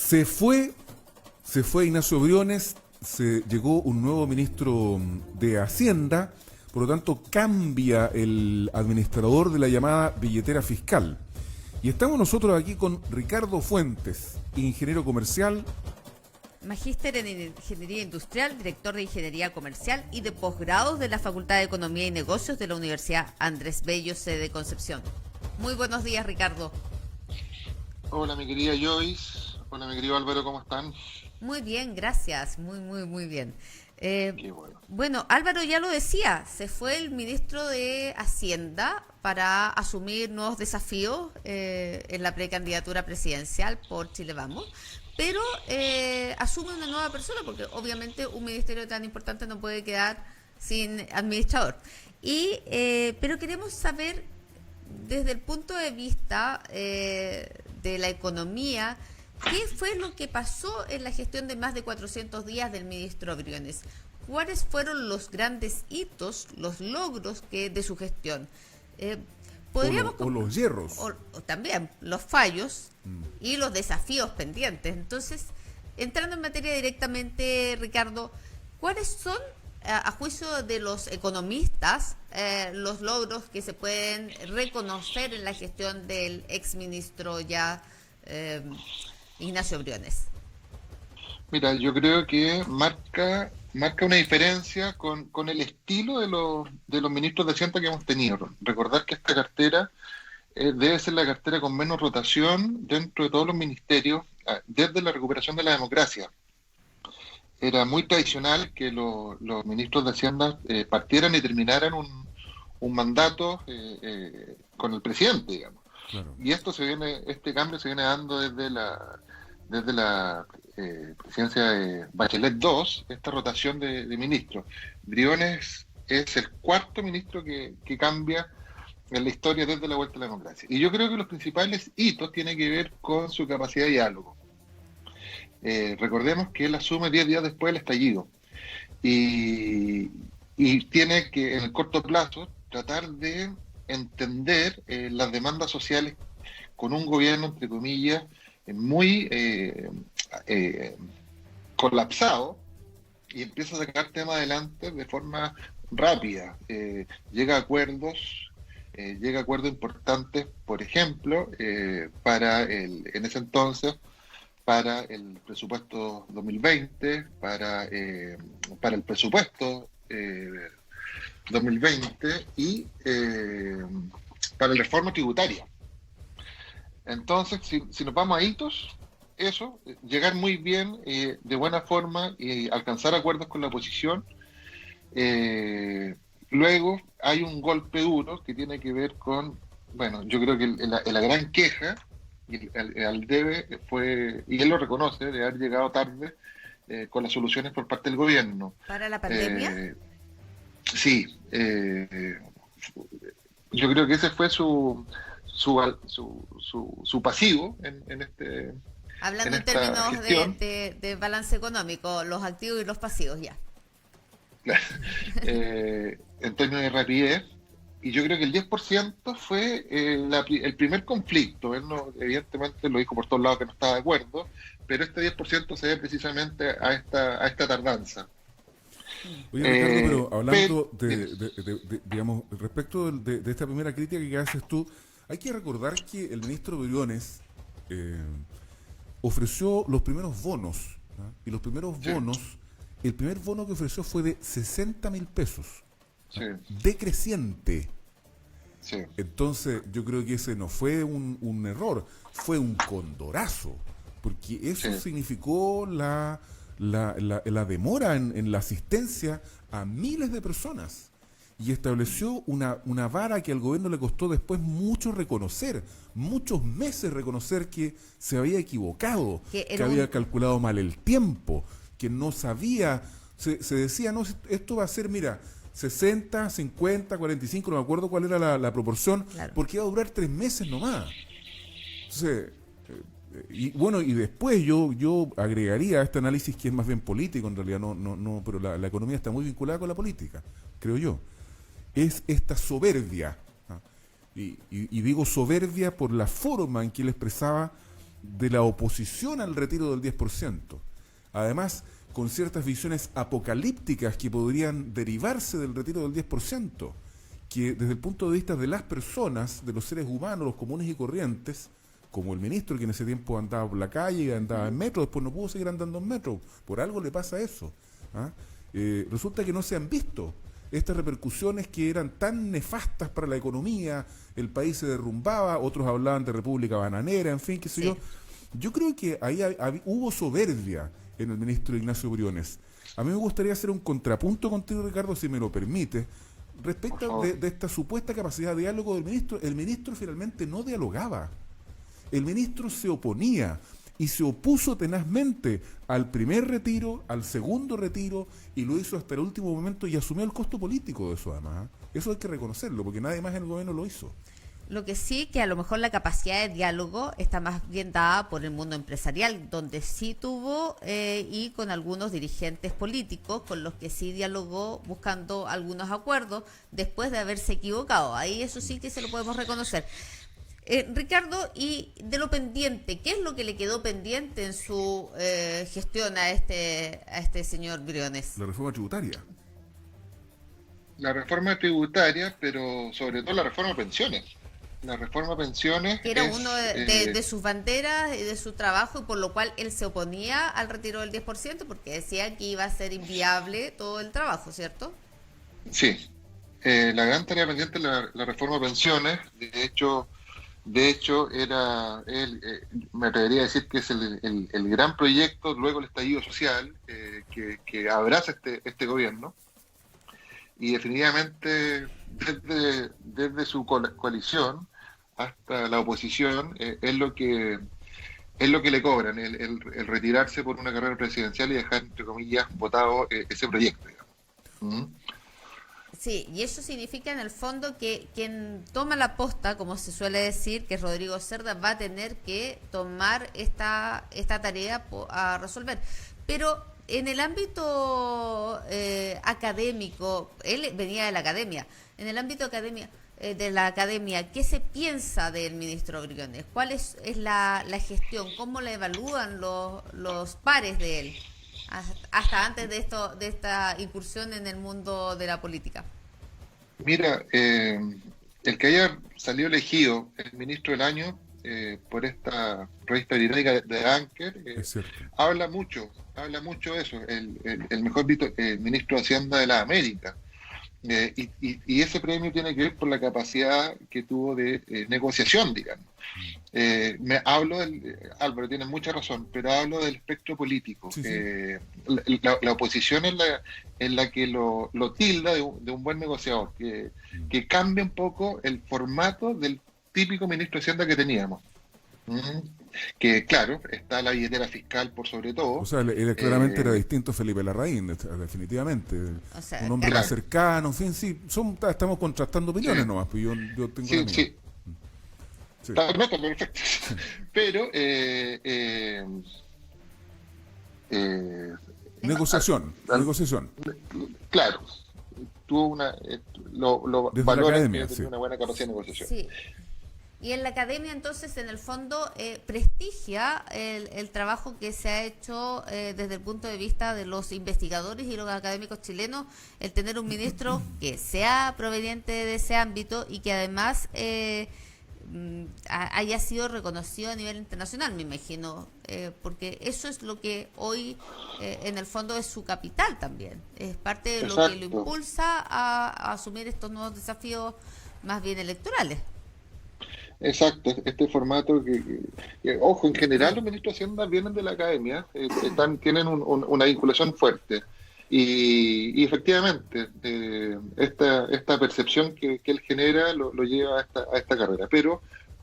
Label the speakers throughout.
Speaker 1: Se fue, se fue Ignacio Briones, se llegó un nuevo ministro de Hacienda, por lo tanto cambia el administrador de la llamada billetera fiscal. Y estamos nosotros aquí con Ricardo Fuentes, ingeniero comercial.
Speaker 2: Magíster en Ingeniería Industrial, director de Ingeniería Comercial y de posgrados de la Facultad de Economía y Negocios de la Universidad Andrés Bello, sede Concepción. Muy buenos días, Ricardo.
Speaker 3: Hola, mi querida Joyce. Hola, mi querido Álvaro, ¿cómo están?
Speaker 2: Muy bien, gracias. Muy bien.
Speaker 3: Qué bueno.
Speaker 2: Bueno, Álvaro ya lo decía, se fue el ministro de Hacienda para asumir nuevos desafíos en la precandidatura presidencial por Chile Vamos, pero asume una nueva persona porque obviamente un ministerio tan importante no puede quedar sin administrador. Pero queremos saber desde el punto de vista de la economía, ¿qué fue lo que pasó en la gestión de más de 400 días del ministro Briones? ¿Cuáles fueron los grandes hitos, los logros de su gestión?
Speaker 1: O los hierros.
Speaker 2: O también los fallos y los desafíos pendientes. Entonces, entrando en materia directamente, Ricardo, ¿cuáles son, a juicio de los economistas, los logros que se pueden reconocer en la gestión del exministro ya Ignacio Briones?
Speaker 3: Mira, yo creo que marca una diferencia con el estilo de los ministros de Hacienda que hemos tenido. Recordar que esta cartera debe ser la cartera con menos rotación dentro de todos los ministerios desde la recuperación de la democracia. Era muy tradicional que los ministros de Hacienda partieran y terminaran un mandato con el presidente, digamos.
Speaker 1: Claro.
Speaker 3: Y este cambio se viene dando desde la presidencia de Bachelet II, esta rotación de ministros. Briones es el cuarto ministro que cambia en la historia desde la vuelta a la democracia. Y yo creo que los principales hitos tienen que ver con su capacidad de diálogo. Recordemos que él asume 10 días después del estallido y tiene que en el corto plazo tratar de entender las demandas sociales con un gobierno, entre comillas, muy colapsado, y empieza a sacar temas adelante de forma rápida. Llega a acuerdos importantes, por ejemplo, en ese entonces, para el presupuesto 2020, para el presupuesto 2020 y para la reforma tributaria. Entonces, si nos vamos a hitos, eso, llegar muy bien, de buena forma y alcanzar acuerdos con la oposición. Luego hay un golpe duro que tiene que ver con, bueno, yo creo que la gran queja y el debe fue, y él lo reconoce, de haber llegado tarde con las soluciones por parte del gobierno.
Speaker 2: ¿Para la pandemia?
Speaker 3: Sí, yo creo que ese fue su pasivo en este.
Speaker 2: Hablando en términos de balance económico, los activos y los pasivos, ya.
Speaker 3: En términos de rapidez, y yo creo que el 10% fue el primer conflicto. Él no, evidentemente lo dijo por todos lados que no estaba de acuerdo, pero este 10% se debe precisamente a esta tardanza.
Speaker 1: Oye, Ricardo, pero hablando digamos, respecto de esta primera crítica que haces tú, hay que recordar que el ministro Briones ofreció los primeros bonos, ¿no? Y los primeros bonos, el primer bono que ofreció fue de 60.000 pesos, decreciente.
Speaker 3: Sí.
Speaker 1: Entonces, yo creo que ese no fue un error, fue un condorazo, porque eso significó la demora en la asistencia a miles de personas, y estableció una vara que al gobierno le costó después muchos meses reconocer que se había equivocado, que había calculado mal el tiempo, que no sabía, se decía, no, esto va a ser, mira, 60, 50, 45, no me acuerdo cuál era la proporción, claro, porque iba a durar 3 meses nomás. Entonces, y bueno, y después yo agregaría a este análisis, que es más bien político en realidad, no, pero la economía está muy vinculada con la política, creo yo. Es esta soberbia, ¿no? Y digo soberbia por la forma en que él expresaba de la oposición al retiro del 10%. Además, con ciertas visiones apocalípticas que podrían derivarse del retiro del 10%, que desde el punto de vista de las personas, de los seres humanos, los comunes y corrientes, como el ministro que en ese tiempo andaba por la calle, andaba en metro, después no pudo seguir andando en metro, por algo le pasa eso. ¿Ah? Resulta que no se han visto estas repercusiones que eran tan nefastas para la economía, el país se derrumbaba, otros hablaban de república bananera, en fin, qué sé yo. Yo creo que ahí hubo soberbia en el ministro Ignacio Briones. A mí me gustaría hacer un contrapunto contigo, Ricardo, si me lo permite, respecto de esta supuesta capacidad de diálogo del ministro. El ministro finalmente no dialogaba. El ministro se oponía y se opuso tenazmente al primer retiro, al segundo retiro, y lo hizo hasta el último momento y asumió el costo político de eso además. Eso hay que reconocerlo, porque nadie más en el gobierno lo hizo.
Speaker 2: Lo que sí, que a lo mejor la capacidad de diálogo está más bien dada por el mundo empresarial, donde sí tuvo y con algunos dirigentes políticos, con los que sí dialogó buscando algunos acuerdos después de haberse equivocado. Ahí eso sí que se lo podemos reconocer. Ricardo, y de lo pendiente, ¿qué es lo que le quedó pendiente en su gestión a este señor Briones?
Speaker 1: La reforma tributaria.
Speaker 3: La reforma tributaria, pero sobre todo la reforma de pensiones. La reforma de pensiones
Speaker 2: que era uno de sus banderas y de su trabajo, y por lo cual él se oponía al retiro del 10%, porque decía que iba a ser inviable todo el trabajo, ¿cierto?
Speaker 3: Sí. La gran tarea pendiente es la reforma de pensiones. De hecho, era me atrevería a decir que es el gran proyecto, luego el estallido social, que abraza este gobierno. Y definitivamente, desde su coalición hasta la oposición, es lo que le cobran, el retirarse por una carrera presidencial y dejar, entre comillas, votado ese proyecto, digamos.
Speaker 2: Sí, y eso significa en el fondo que quien toma la posta, como se suele decir, que es Rodrigo Cerda, va a tener que tomar esta tarea a resolver. Pero en el ámbito académico, él venía de la academia, en el ámbito de la academia, ¿qué se piensa del ministro Briones? ¿Cuál es la gestión? ¿Cómo la evalúan los pares de él? Hasta antes de esta incursión en el mundo de la política.
Speaker 3: Mira, el que haya salido elegido el ministro del año por esta revista británica de Anker, habla mucho de eso, el mejor ministro de Hacienda de la América. Y ese premio tiene que ver por la capacidad que tuvo de negociación, digamos. Álvaro, tienes mucha razón, pero hablo del espectro político.
Speaker 1: Sí.
Speaker 3: La oposición es la que lo tilda de un buen negociador, que cambia un poco el formato del típico ministro de Hacienda que teníamos. Que claro, está la billetera fiscal por sobre todo.
Speaker 1: O sea, él claramente era distinto a Felipe Larraín, definitivamente.
Speaker 2: O sea,
Speaker 1: un hombre más cercano, en fin, sí, estamos contrastando opiniones nomás, pues yo tengo una amiga.
Speaker 3: Sí. No, perfecto. Pero
Speaker 1: negociación.
Speaker 3: Claro, tuvo lo
Speaker 1: desde
Speaker 3: valora
Speaker 1: la academia,
Speaker 3: que tiene una buena capacidad de negociación.
Speaker 2: Sí. Y en la academia, entonces, en el fondo, prestigia el trabajo que se ha hecho desde el punto de vista de los investigadores y los académicos chilenos, el tener un ministro que sea proveniente de ese ámbito y que además haya sido reconocido a nivel internacional, me imagino, porque eso es lo que hoy, en el fondo, es su capital también. Es parte de lo que lo impulsa a asumir estos nuevos desafíos más bien electorales.
Speaker 3: Exacto, este formato que, ojo, en general los ministros de Hacienda vienen de la academia, tienen una vinculación fuerte y efectivamente esta percepción que él genera lo lleva a esta carrera, pero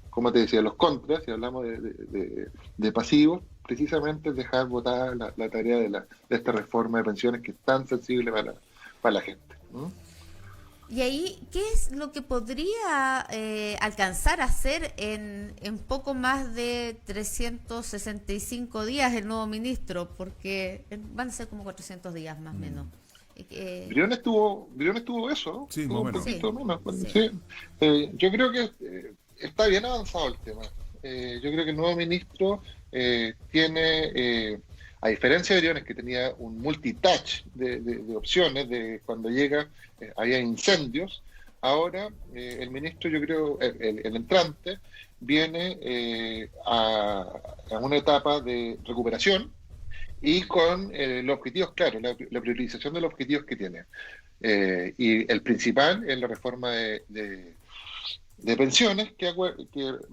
Speaker 3: como te decía, los contras, si hablamos de pasivos, precisamente es dejar votada la tarea de esta reforma de pensiones que es tan sensible para la gente.
Speaker 2: Y ahí, ¿qué es lo que podría alcanzar a hacer en poco más de 365 días el nuevo ministro? Porque van a ser como 400 días más o menos.
Speaker 3: Briones tuvo eso, ¿no?
Speaker 1: Sí,
Speaker 3: tuvo
Speaker 1: más o menos.
Speaker 3: un poquito menos. Sí. Yo creo que está bien avanzado el tema. yo creo que el nuevo ministro tiene, a diferencia de Briones, que tenía un multitouch de opciones, de cuando llega había incendios, ahora el ministro, yo creo, el entrante, viene a una etapa de recuperación y con los objetivos claros, la priorización de los objetivos que tiene. Y el principal es la reforma de pensiones, que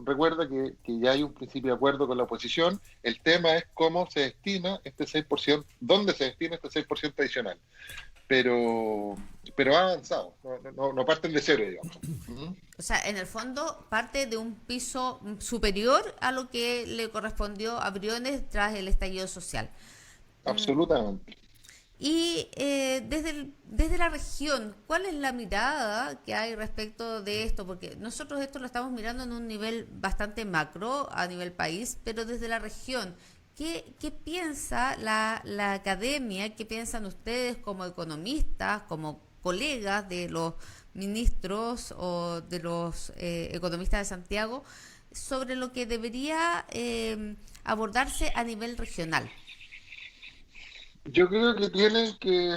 Speaker 3: recuerda que ya hay un principio de acuerdo con la oposición. El tema es cómo se destina este 6%, dónde se destina este 6% adicional. Pero ha avanzado, no parten de cero, digamos.
Speaker 2: O sea, en el fondo parte de un piso superior a lo que le correspondió a Briones tras el estallido social.
Speaker 3: Absolutamente.
Speaker 2: Y desde la región, ¿cuál es la mirada que hay respecto de esto? Porque nosotros esto lo estamos mirando en un nivel bastante macro, a nivel país, pero desde la región, ¿qué piensa la academia? ¿Qué piensan ustedes como economistas, como colegas de los ministros o de los economistas de Santiago, sobre lo que debería abordarse a nivel regional?
Speaker 3: Yo creo que tienen que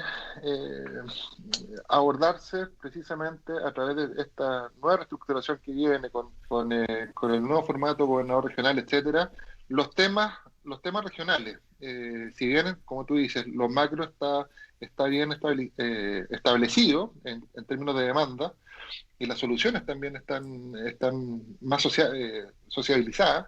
Speaker 3: abordarse precisamente a través de esta nueva reestructuración que viene con el nuevo formato gobernador regional, etcétera, los temas regionales. Si bien, como tú dices, lo macro está bien establecido en términos de demanda y las soluciones también están más sociabilizadas,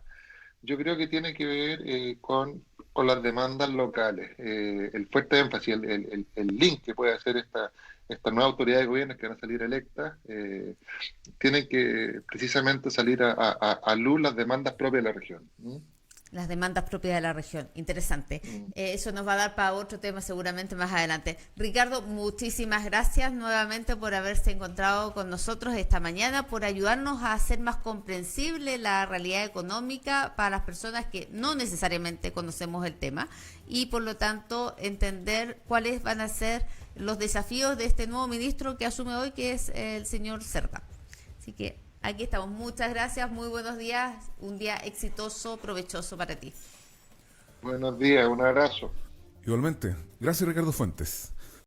Speaker 3: yo creo que tiene que ver con las demandas locales. El fuerte énfasis, el link que puede hacer esta nueva autoridad de gobierno que van a salir electas, tienen que precisamente salir a luz las demandas propias de la región.
Speaker 2: Las demandas propias de la región. Interesante. Eso nos va a dar para otro tema seguramente más adelante. Ricardo, muchísimas gracias nuevamente por haberse encontrado con nosotros esta mañana, por ayudarnos a hacer más comprensible la realidad económica para las personas que no necesariamente conocemos el tema y por lo tanto entender cuáles van a ser los desafíos de este nuevo ministro que asume hoy, que es el señor Cerda. Así que aquí estamos. Muchas gracias, muy buenos días. Un día exitoso, provechoso para ti.
Speaker 3: Buenos días, un abrazo.
Speaker 1: Igualmente. Gracias, Ricardo Fuentes.